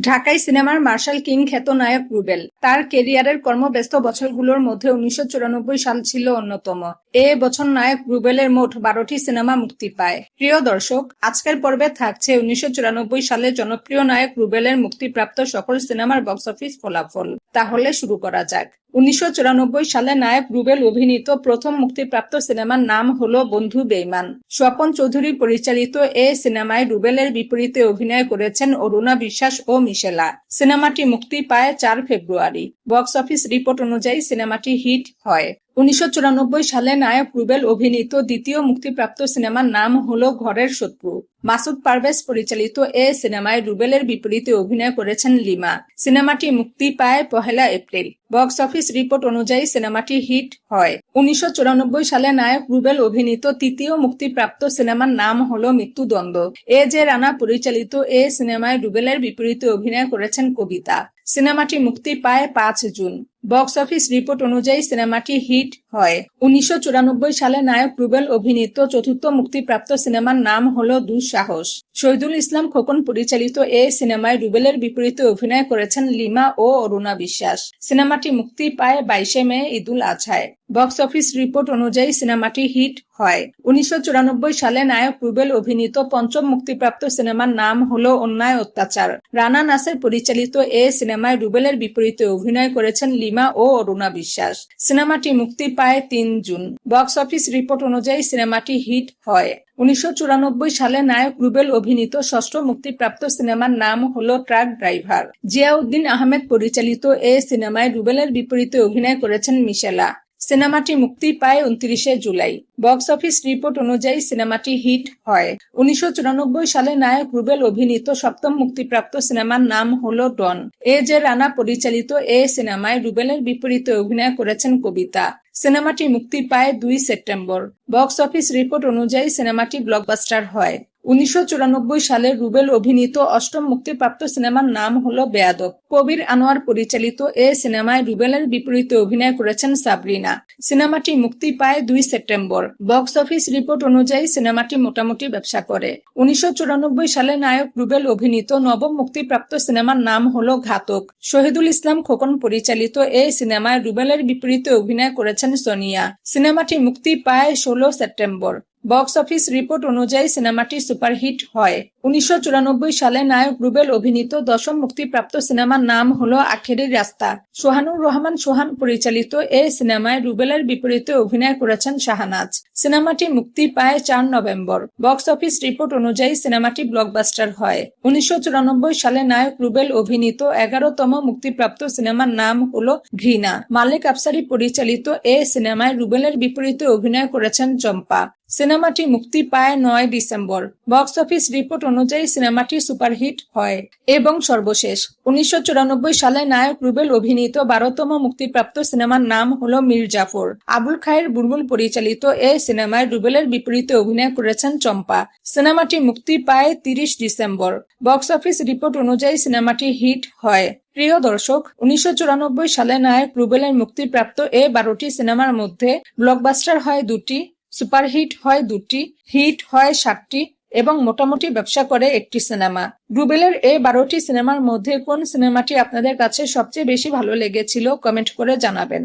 ঢাকাই সিনেমার martial king খ্যাত নায়ক রুবেল। তার কেরিয়ারের কর্মব্যস্ত বছরগুলোর মধ্যে ১৯৯৪ সাল ছিল অন্যতম। এ বছর নায়ক রুবেলের মোট ১২টি সিনেমা মুক্তি পায়। প্রিয় দর্শক, আজকের পর্বে থাকছে ১৯৯৪ সালে জনপ্রিয় নায়ক রুবেলের মুক্তিপ্রাপ্ত সকল সিনেমার বক্স অফিস ফলাফল। তাহলে শুরু করা যাক। ১৯৯৪ সালে নায়ক রুবেল অভিনীত প্রথম মুক্তিপ্রাপ্ত সিনেমার নাম হলো বন্ধু বেঈমান। স্বপন চৌধুরী পরিচালিত এ সিনেমায় রুবেলের বিপরীতে অভিনয় করেছেন অরুণা বিশ্বাস ও মিশেলা। সিনেমাটি মুক্তি পায় ৪ ফেব্রুয়ারি। বক্স অফিস রিপোর্ট অনুযায়ী সিনেমাটি হিট হয়। ১৯৯৪ সালে নায়ক রুবেল অভিনীত দ্বিতীয় মুক্তিপ্রাপ্ত সিনেমার নাম হলো ঘরের শত্রু। মাসুদ পারভেজ পরিচালিত এ সিনেমায় রুবেলের বিপরীতে অভিনয় করেছেন লিমা। সিনেমাটি মুক্তি পায় ১ এপ্রিল। বক্স অফিস রিপোর্ট অনুযায়ী সিনেমাটি হিট হয়। ১৯৯৪ সালে নায়ক রুবেল অভিনীত তৃতীয় মুক্তিপ্রাপ্ত সিনেমার নাম হলো মৃত্যুদণ্ড। এ জে রানা পরিচালিত এ সিনেমায় রুবেলের বিপরীতে অভিনয় করেছেন কবিতা। সিনেমাটি মুক্তি পায় ৫ জুন। বক্স অফিস রিপোর্ট অনুযায়ী সিনেমাটি হিট হয়। ১৯৯৪ সালে নায়ক রুবেল অভিনীত চতুর্থ মুক্তিপ্রাপ্ত সিনেমার নাম হলো দুঃসাহস। শহীদুল ইসলাম খোকন পরিচালিত এ সিনেমায় রুবেলের বিপরীতে অভিনয় করেছেন লিমা ও অরুণা বিশ্বাস। সিনেমাটি মুক্তি পায় ২২ মে ঈদুল আজহায়। বক্স অফিস রিপোর্ট অনুযায়ী সিনেমাটি হিট হয়। ১৯৯৪ সালে নায়ক রুবেল অভিনীত পঞ্চম মুক্তিপ্রাপ্ত সিনেমার নাম হলো অন্যায় অত্যাচার। রানা নাসের পরিচালিত এ সিনেমায় রুবেলের বিপরীতে অভিনয় করেছেন লিমা ও অরুণা বিশ্বাস। সিনেমাটি মুক্তি পায় ৩ জুন। বক্স অফিস রিপোর্ট অনুযায়ী সিনেমাটি হিট হয়। ১৯৯৪ সালে নায়ক রুবেল অভিনীত ষষ্ঠ মুক্তিপ্রাপ্ত সিনেমার নাম হলো ট্রাক ড্রাইভার। জিয়াউদ্দিন আহমেদ পরিচালিত এ সিনেমায় রুবেলের বিপরীতে অভিনয় করেছেন মিশেলা। সিনেমাটি মুক্তি পায় ২৯ জুলাই। বক্স অফিস রিপোর্ট অনুযায়ী সিনেমাটি হিট হয়। ১৯৯৪ সালে নায়ক রুবেল অভিনীত সপ্তম মুক্তিপ্রাপ্ত সিনেমার নাম হলো ডন। এ জে রানা পরিচালিত এ সিনেমায় রুবেলের বিপরীতে অভিনয় করেছেন কবিতা। সিনেমাটি মুক্তি পায় ২ সেপ্টেম্বর। বক্স অফিস রিপোর্ট অনুযায়ী সিনেমাটি ব্লকবাস্টার হয়। ১৯৯৪ সালে রুবেল অভিনীত অষ্টম মুক্তিপ্রাপ্ত সিনেমার নাম হলো বেয়াদব। কবির আনোয়ার পরিচালিত এ সিনেমায় রুবেলের বিপরীতে অভিনয় করেছেন সাবরিনা। সিনেমাটি মুক্তি পায় ২ সেপ্টেম্বর। বক্স অফিস রিপোর্ট অনুযায়ী সিনেমাটি মোটামুটি ব্যবসা করে। ১৯৯৪ সালে নায়ক রুবেল অভিনীত নবম মুক্তিপ্রাপ্ত সিনেমার নাম হলো ঘাতক। শহীদুল ইসলাম খোকন পরিচালিত এ সিনেমায় রুবেলের বিপরীতে অভিনয় করেছেন সোনিয়া। সিনেমাটি মুক্তি পায় ১৬ সেপ্টেম্বর। বক্স অফিস রিপোর্ট অনুযায়ী সিনেমাটি সুপারহিট হয়। ১৯৯৪ সালে নায়ক রুবেল অভিনীত দশম মুক্তিপ্রাপ্ত সিনেমার নাম হলো আখেরি রাস্তা। সোহানুর রহমান সোহান পরিচালিত এ সিনেমায় রুবেলের বিপরীতে অভিনয় করেছেন শাহনাজ। সিনেমাটি মুক্তি পায় ৪ নভেম্বর। বক্স অফিস রিপোর্ট অনুযায়ী সিনেমাটি ব্লকবাস্টার হয়। ১৯৯৪ সালে নায়ক রুবেল অভিনীত ১১তম মুক্তিপ্রাপ্ত সিনেমার নাম হলো ঘৃণা। মালিক আফসারী পরিচালিত এ সিনেমায় রুবেলের বিপরীতে অভিনয় করেছেন চম্পা। সিনেমাটি মুক্তি পায় ৯ ডিসেম্বর। বক্স অফিস রিপোর্ট অনুযায়ী সিনেমাটি সুপারহিট হয়। এবং সর্বশেষ ১৯৯৪ সালে নায়ক রুবেল অভিনীত ১২তম মুক্তিপ্রাপ্ত সিনেমার নাম হলো মীর জাফর। আবুল খায়ের বুলবুল পরিচালিত এ সিনেমায় রুবেলের বিপরীতে অভিনয় করেছেন চম্পা। সিনেমাটি মুক্তি পায় ৩০ ডিসেম্বর। বক্স অফিস রিপোর্ট অনুযায়ী সিনেমাটি হিট হয়। প্রিয় দর্শক, ১৯৯৪ সালে নায়ক রুবেলের মুক্তিপ্রাপ্ত এ ১২টি সিনেমার মধ্যে ব্লকবাস্টার হয় ২টি, সুপারহিট হয় ২টি, হিট হয় ৭টি এবং মোটামুটি ব্যবসা করে ১টি সিনেমা। রুবেলের এ ১২টি সিনেমার মধ্যে কোন সিনেমাটি আপনাদের কাছে সবচেয়ে বেশি ভালো লেগেছিল কমেন্ট করে জানাবেন।